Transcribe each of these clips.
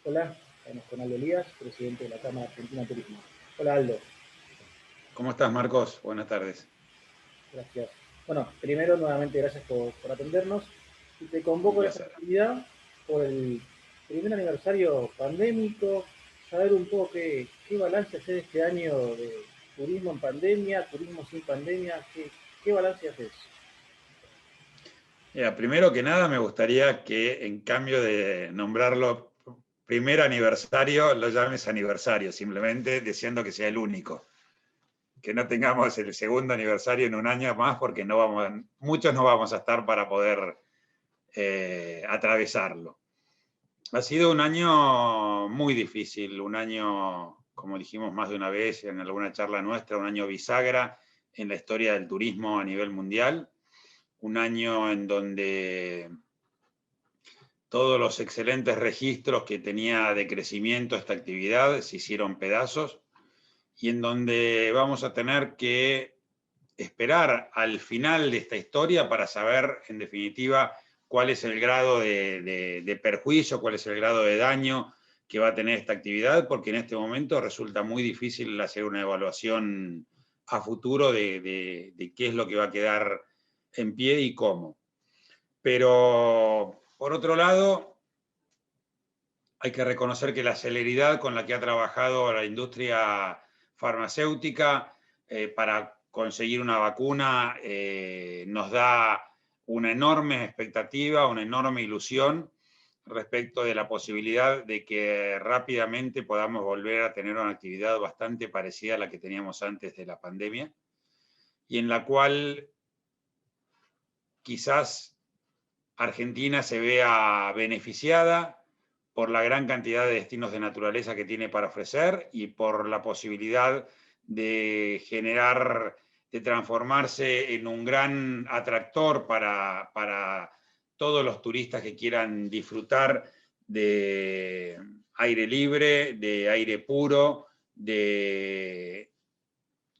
Hola, estamos con Aldo Elías, presidente de la Cámara Argentina de Turismo. Hola Aldo, ¿Cómo estás, Marcos? Buenas tardes. gracias. Bueno, primero nuevamente gracias por atendernos y te Un convoco a esta placer. actividad por el primer aniversario pandémico, saber un poco qué balance hacer este año de turismo en pandemia, turismo sin pandemia, qué balance haces. Mira, primero que nada me gustaría que en cambio de nombrarlo primer aniversario, lo llames aniversario, simplemente deseando que sea el único. Que no tengamos el segundo aniversario en un año más porque muchos no vamos a estar para poder atravesarlo. Ha sido un año muy difícil, un año, como dijimos más de una vez en alguna charla nuestra, un año bisagra en la historia del turismo a nivel mundial, un año en donde todos los excelentes registros que tenía de crecimiento esta actividad se hicieron pedazos y en donde vamos a tener que esperar al final de esta historia para saber, en definitiva, cuál es el grado de perjuicio, cuál es el grado de daño que va a tener esta actividad, porque en este momento resulta muy difícil hacer una evaluación a futuro de qué es lo que va a quedar en pie y cómo. Pero, por otro lado, hay que reconocer que la celeridad con la que ha trabajado la industria farmacéutica para conseguir una vacuna nos da una enorme expectativa, una enorme ilusión respecto de la posibilidad de que rápidamente podamos volver a tener una actividad bastante parecida a la que teníamos antes de la pandemia y en la cual quizás Argentina se vea beneficiada por la gran cantidad de destinos de naturaleza que tiene para ofrecer y por la posibilidad de generar, de transformarse en un gran atractor para todos los turistas que quieran disfrutar de aire libre, de aire puro, de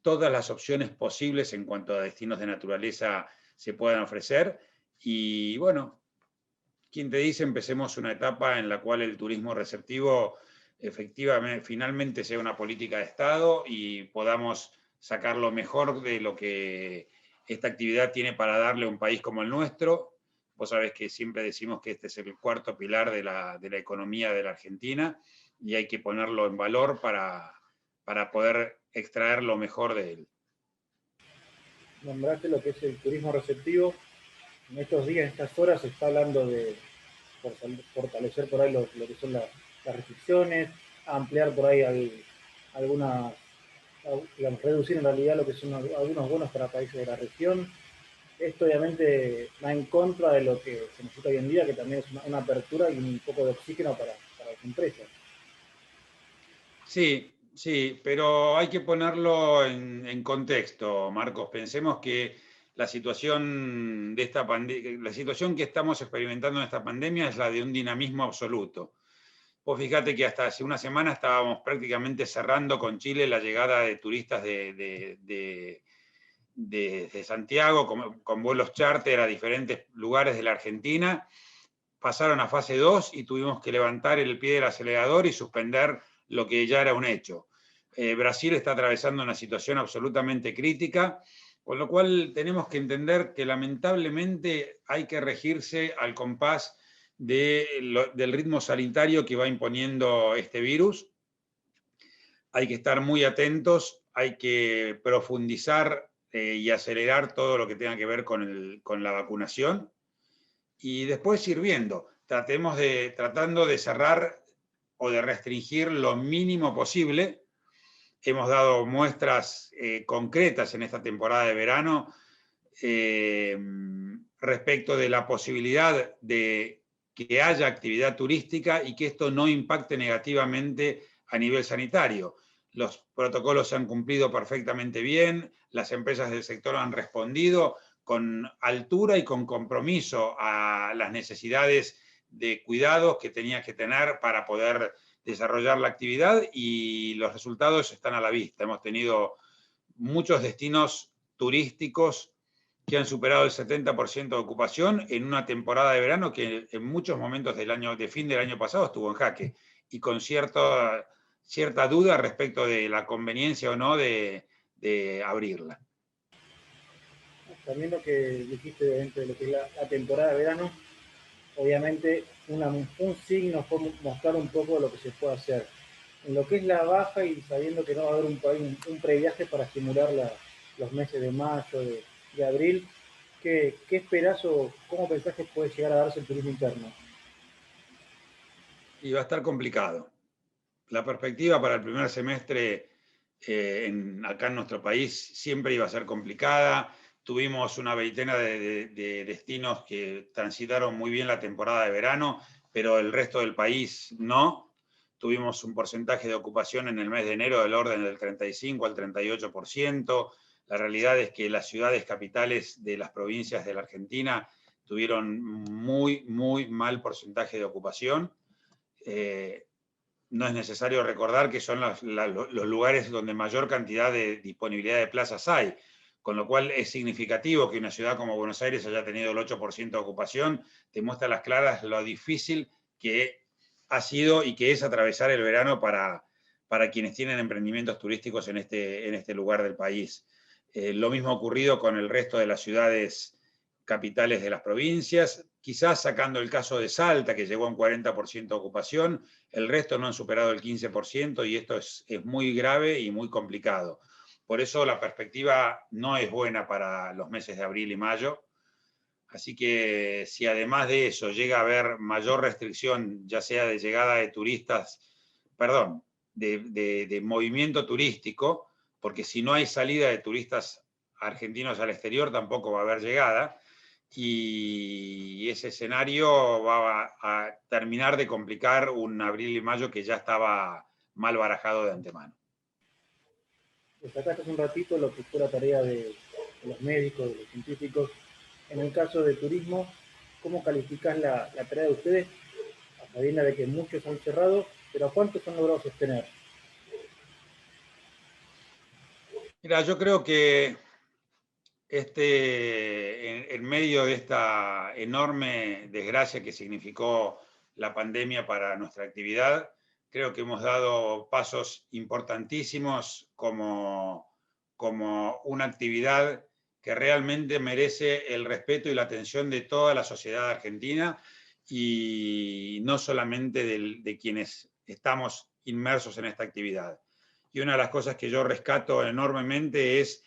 todas las opciones posibles en cuanto a destinos de naturaleza se puedan ofrecer. Y bueno, quien te dice, empecemos una etapa en la cual el turismo receptivo efectivamente, finalmente sea una política de Estado y podamos sacar lo mejor de lo que esta actividad tiene para darle a un país como el nuestro. Vos sabés que siempre decimos que este es el cuarto pilar de la economía de la Argentina y hay que ponerlo en valor para poder extraer lo mejor de él. Nombraste lo que es el turismo receptivo. En estos días, en estas horas, se está hablando de fortalecer por ahí lo que son las restricciones, ampliar por ahí algunas, digamos, reducir en realidad lo que son algunos bonos para países de la región. Esto obviamente va en contra de lo que se necesita hoy en día, que también es una apertura y un poco de oxígeno para las empresas. Sí, sí, pero hay que ponerlo en contexto, Marcos. Pensemos que la situación de la situación que estamos experimentando en esta pandemia es la de un dinamismo absoluto. Vos fíjate que hasta hace una semana estábamos prácticamente cerrando con Chile la llegada de turistas de Santiago con vuelos charter a diferentes lugares de la Argentina. Pasaron a fase 2 y tuvimos que levantar el pie del acelerador y suspender lo que ya era un hecho. Brasil está atravesando una situación absolutamente crítica, con lo cual tenemos que entender que lamentablemente hay que regirse al compás del ritmo sanitario que va imponiendo este virus. Hay que estar muy atentos, hay que profundizar y acelerar todo lo que tenga que ver con la vacunación y después ir viendo. Tratando de cerrar o de restringir lo mínimo posible. Hemos dado muestras concretas en esta temporada de verano respecto de la posibilidad de que haya actividad turística y que esto no impacte negativamente a nivel sanitario. Los protocolos se han cumplido perfectamente bien, las empresas del sector han respondido con altura y con compromiso a las necesidades de cuidados que tenía que tener para poder desarrollar la actividad y los resultados están a la vista. Hemos tenido muchos destinos turísticos que han superado el 70% de ocupación en una temporada de verano que en muchos momentos del año, de fin del año pasado estuvo en jaque. y con cierta duda respecto de la conveniencia o no de abrirla. También lo que dijiste dentro de lo que es la temporada de verano, obviamente un signo fue mostrar un poco lo que se puede hacer. En lo que es la baja y sabiendo que no va a haber un previaje para estimular los meses de mayo, de abril, ¿qué esperás o cómo pensás que puede llegar a darse el turismo interno? Y va a estar complicado. La perspectiva para el primer semestre acá en nuestro país siempre iba a ser complicada. Tuvimos una veintena de destinos que transitaron muy bien la temporada de verano, pero el resto del país no. Tuvimos un porcentaje de ocupación en el mes de enero del orden del 35 al 38%. La realidad es que las ciudades capitales de las provincias de la Argentina tuvieron muy, muy mal porcentaje de ocupación. No es necesario recordar que son los lugares donde mayor cantidad de disponibilidad de plazas hay, con lo cual es significativo que una ciudad como Buenos Aires haya tenido el 8% de ocupación, te muestra a las claras lo difícil que ha sido y que es atravesar el verano para quienes tienen emprendimientos turísticos en este lugar del país. Lo mismo ha ocurrido con el resto de las ciudades capitales de las provincias, quizás sacando el caso de Salta, que llegó a un 40% de ocupación, el resto no han superado el 15% y esto es muy grave y muy complicado. Por eso la perspectiva no es buena para los meses de abril y mayo. Así que si además de eso llega a haber mayor restricción, ya sea de llegada de turistas, perdón, de movimiento turístico, porque si no hay salida de turistas argentinos al exterior tampoco va a haber llegada, y ese escenario va a terminar de complicar un abril y mayo que ya estaba mal barajado de antemano. Destacaste hace un ratito lo que fue la tarea de los médicos, de los científicos. En el caso de turismo, ¿cómo calificás la tarea de ustedes? A sabiendas de que muchos han cerrado, pero ¿a cuántos han logrado sostener? Mira, yo creo que en medio de esta enorme desgracia que significó la pandemia para nuestra actividad, creo que hemos dado pasos importantísimos como una actividad que realmente merece el respeto y la atención de toda la sociedad argentina y no solamente de quienes estamos inmersos en esta actividad. Y una de las cosas que yo rescato enormemente es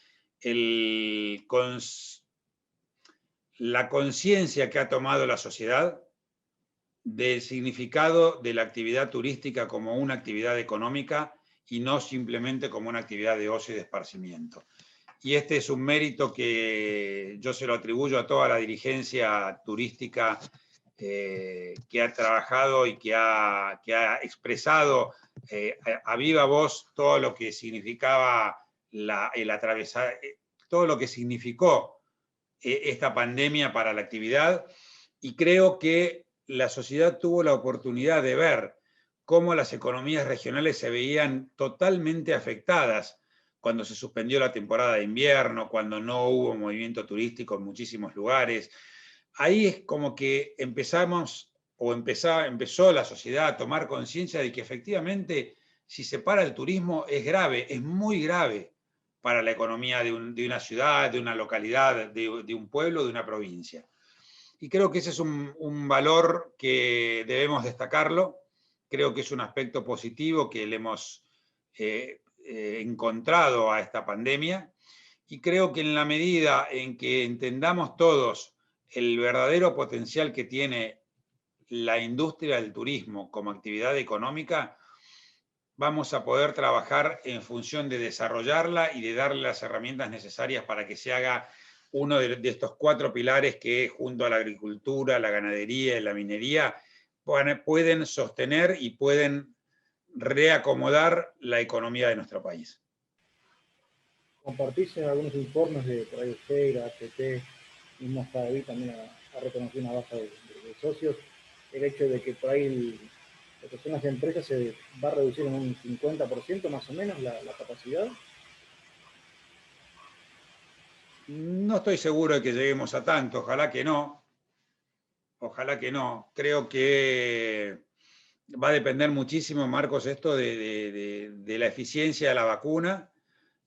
la conciencia que ha tomado la sociedad del significado de la actividad turística como una actividad económica y no simplemente como una actividad de ocio y de esparcimiento. Y este es un mérito que yo se lo atribuyo a toda la dirigencia turística que ha trabajado y que ha expresado a viva voz todo lo que significaba el atravesar, todo lo que significó esta pandemia para la actividad, y creo que la sociedad tuvo la oportunidad de ver cómo las economías regionales se veían totalmente afectadas cuando se suspendió la temporada de invierno, cuando no hubo movimiento turístico en muchísimos lugares. Ahí es como que empezó la sociedad a tomar conciencia de que efectivamente si se para el turismo es grave, es muy grave para la economía de una ciudad, de una localidad, de un pueblo, de una provincia. Y creo que ese es un valor que debemos destacarlo. Creo que es un aspecto positivo que le hemos encontrado a esta pandemia. Y creo que en la medida en que entendamos todos el verdadero potencial que tiene la industria del turismo como actividad económica, vamos a poder trabajar en función de desarrollarla y de darle las herramientas necesarias para que se haga uno de estos 4 pilares que, junto a la agricultura, la ganadería y la minería, pueden sostener y pueden reacomodar la economía de nuestro país. Compartís algunos informes de por ahí Feira, ATT, mismo Fabi también ha reconocido una baja de socios, el hecho de que por ahí lo que son las empresas se va a reducir en un 50% más o menos la capacidad. No estoy seguro de que lleguemos a tanto, ojalá que no. Ojalá que no. Creo que va a depender muchísimo, Marcos, esto de la eficiencia de la vacuna,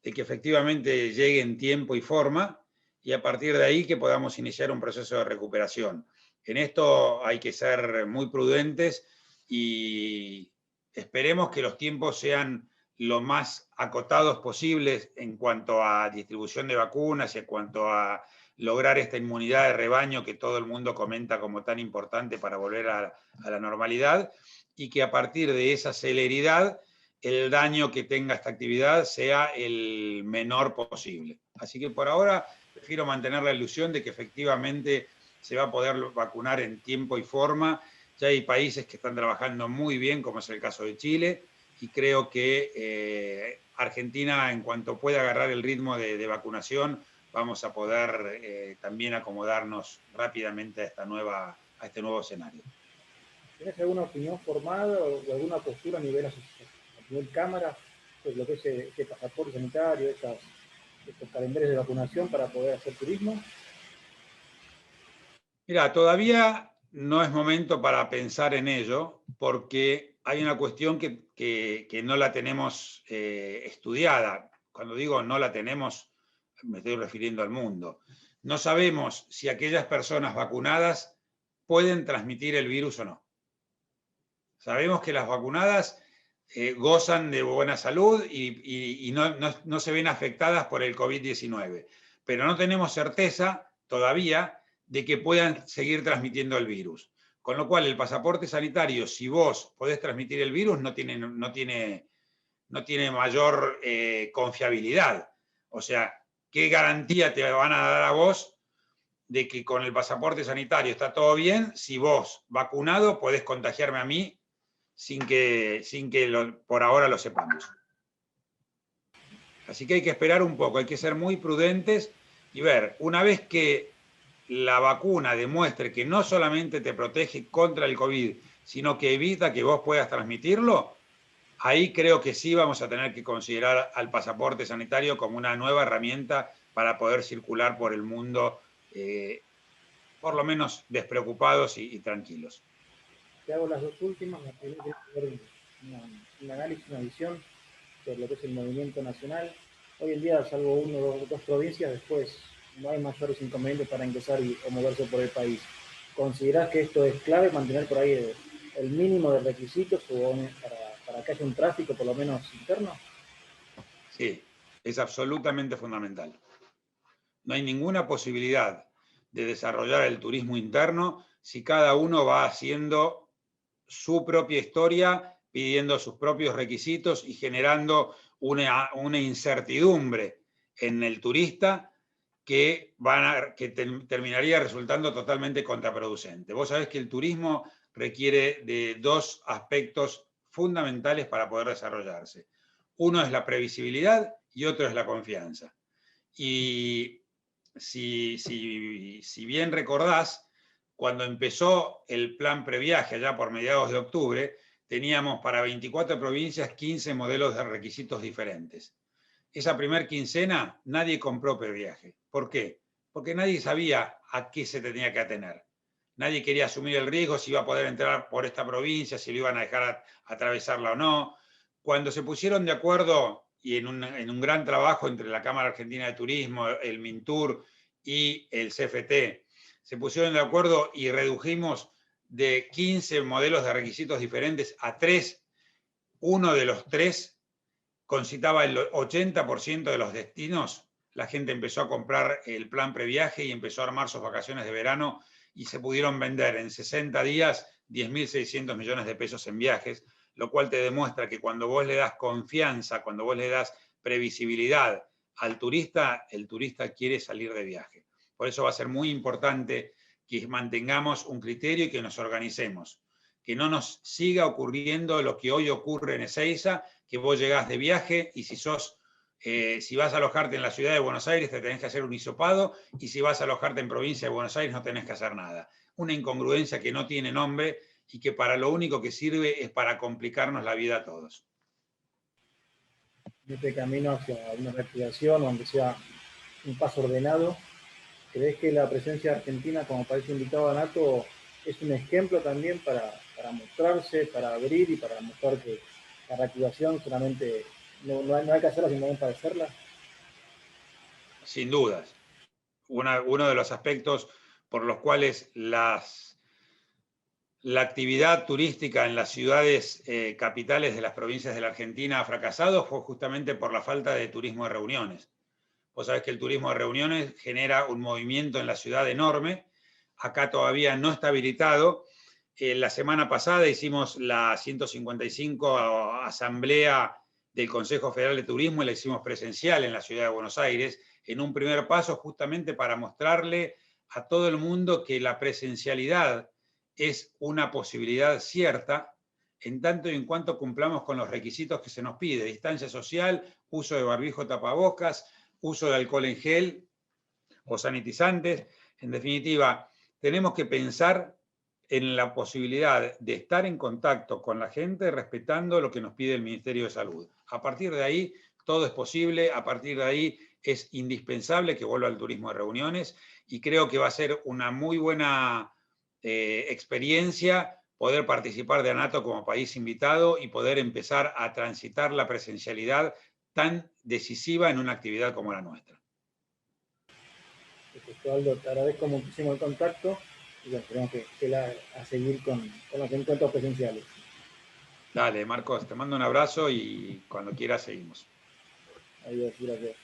de que efectivamente llegue en tiempo y forma, y a partir de ahí que podamos iniciar un proceso de recuperación. En esto hay que ser muy prudentes y esperemos que los tiempos sean lo más acotados posibles en cuanto a distribución de vacunas y en cuanto a lograr esta inmunidad de rebaño que todo el mundo comenta como tan importante para volver a la normalidad, y que a partir de esa celeridad el daño que tenga esta actividad sea el menor posible. Así que por ahora prefiero mantener la ilusión de que efectivamente se va a poder vacunar en tiempo y forma. Ya hay países que están trabajando muy bien, como es el caso de Chile, y creo que Argentina, en cuanto pueda agarrar el ritmo de vacunación, vamos a poder también acomodarnos rápidamente a este nuevo escenario. ¿Tienes alguna opinión formada o alguna postura a nivel cámara sobre lo que es este pasaporte sanitario, estos calendarios de vacunación para poder hacer turismo? Mira, todavía no es momento para pensar en ello, porque hay una cuestión que no la tenemos estudiada. Cuando digo no la tenemos, me estoy refiriendo al mundo. No sabemos si aquellas personas vacunadas pueden transmitir el virus o no. Sabemos que las vacunadas gozan de buena salud y no se ven afectadas por el COVID-19, pero no tenemos certeza todavía de que puedan seguir transmitiendo el virus. Con lo cual, el pasaporte sanitario, si vos podés transmitir el virus, no tiene mayor confiabilidad. O sea, ¿qué garantía te van a dar a vos de que con el pasaporte sanitario está todo bien si vos, vacunado, podés contagiarme a mí sin que por ahora lo sepamos? Así que hay que esperar un poco, hay que ser muy prudentes y ver, una vez que la vacuna demuestre que no solamente te protege contra el COVID, sino que evita que vos puedas transmitirlo, ahí creo que sí vamos a tener que considerar al pasaporte sanitario como una nueva herramienta para poder circular por el mundo, por lo menos despreocupados y tranquilos. Te hago las dos últimas. La primera es ver un análisis, una visión sobre lo que es el movimiento nacional. Hoy en día, salvo una o dos provincias, después no hay mayores inconvenientes para ingresar o moverse por el país. ¿Considerás que esto es clave, mantener por ahí el mínimo de requisitos para que haya un tráfico por lo menos interno? Sí, es absolutamente fundamental. No hay ninguna posibilidad de desarrollar el turismo interno si cada uno va haciendo su propia historia, pidiendo sus propios requisitos y generando una incertidumbre en el turista que terminaría resultando totalmente contraproducente. Vos sabés que el turismo requiere de dos aspectos fundamentales para poder desarrollarse. Uno es la previsibilidad y otro es la confianza. Y si bien recordás, cuando empezó el plan previaje allá por mediados de octubre, teníamos para 24 provincias 15 modelos de requisitos diferentes. Esa primer quincena nadie compró previaje. ¿Por qué? Porque nadie sabía a qué se tenía que atener. Nadie quería asumir el riesgo si iba a poder entrar por esta provincia, si lo iban a dejar atravesarla o no. Cuando se pusieron de acuerdo y en un gran trabajo entre la Cámara Argentina de Turismo, el MINTUR y el CFT, se pusieron de acuerdo y redujimos de 15 modelos de requisitos diferentes a 3. Uno de los 3 concitaba el 80% de los destinos. La gente empezó a comprar el plan previaje y empezó a armar sus vacaciones de verano y se pudieron vender en 60 días 10.600 millones de pesos en viajes, lo cual te demuestra que cuando vos le das confianza, cuando vos le das previsibilidad al turista, el turista quiere salir de viaje. Por eso va a ser muy importante que mantengamos un criterio y que nos organicemos, que no nos siga ocurriendo lo que hoy ocurre en Ezeiza, que vos llegás de viaje y si vas a alojarte en la ciudad de Buenos Aires te tenés que hacer un hisopado y si vas a alojarte en provincia de Buenos Aires no tenés que hacer nada. Una incongruencia que no tiene nombre y que para lo único que sirve es para complicarnos la vida a todos. En este camino hacia una reactivación o aunque sea un paso ordenado, ¿crees que la presencia argentina como país invitado a NATO es un ejemplo también para mostrarse, para abrir y para mostrar que la reactivación solamente no hay que hacerla simplemente para hacerla? Sin dudas. Uno de los aspectos por los cuales la actividad turística en las ciudades capitales de las provincias de la Argentina ha fracasado fue justamente por la falta de turismo de reuniones. Vos sabés que el turismo de reuniones genera un movimiento en la ciudad enorme. Acá todavía no está habilitado. La semana pasada hicimos la 155 asamblea del Consejo Federal de Turismo y la hicimos presencial en la ciudad de Buenos Aires, en un primer paso justamente para mostrarle a todo el mundo que la presencialidad es una posibilidad cierta en tanto y en cuanto cumplamos con los requisitos que se nos pide: distancia social, uso de barbijo, tapabocas, uso de alcohol en gel o sanitizantes. En definitiva, tenemos que pensar en la posibilidad de estar en contacto con la gente respetando lo que nos pide el Ministerio de Salud. A partir de ahí, todo es posible. A partir de ahí, es indispensable que vuelva el turismo de reuniones, y creo que va a ser una muy buena experiencia poder participar de ANATO como país invitado y poder empezar a transitar la presencialidad tan decisiva en una actividad como la nuestra. Perfecto, Aldo, te agradezco muchísimo el contacto y bueno, tenemos a seguir con los encuentros presenciales. Dale, Marcos, te mando un abrazo y cuando quieras seguimos. Adiós, gracias.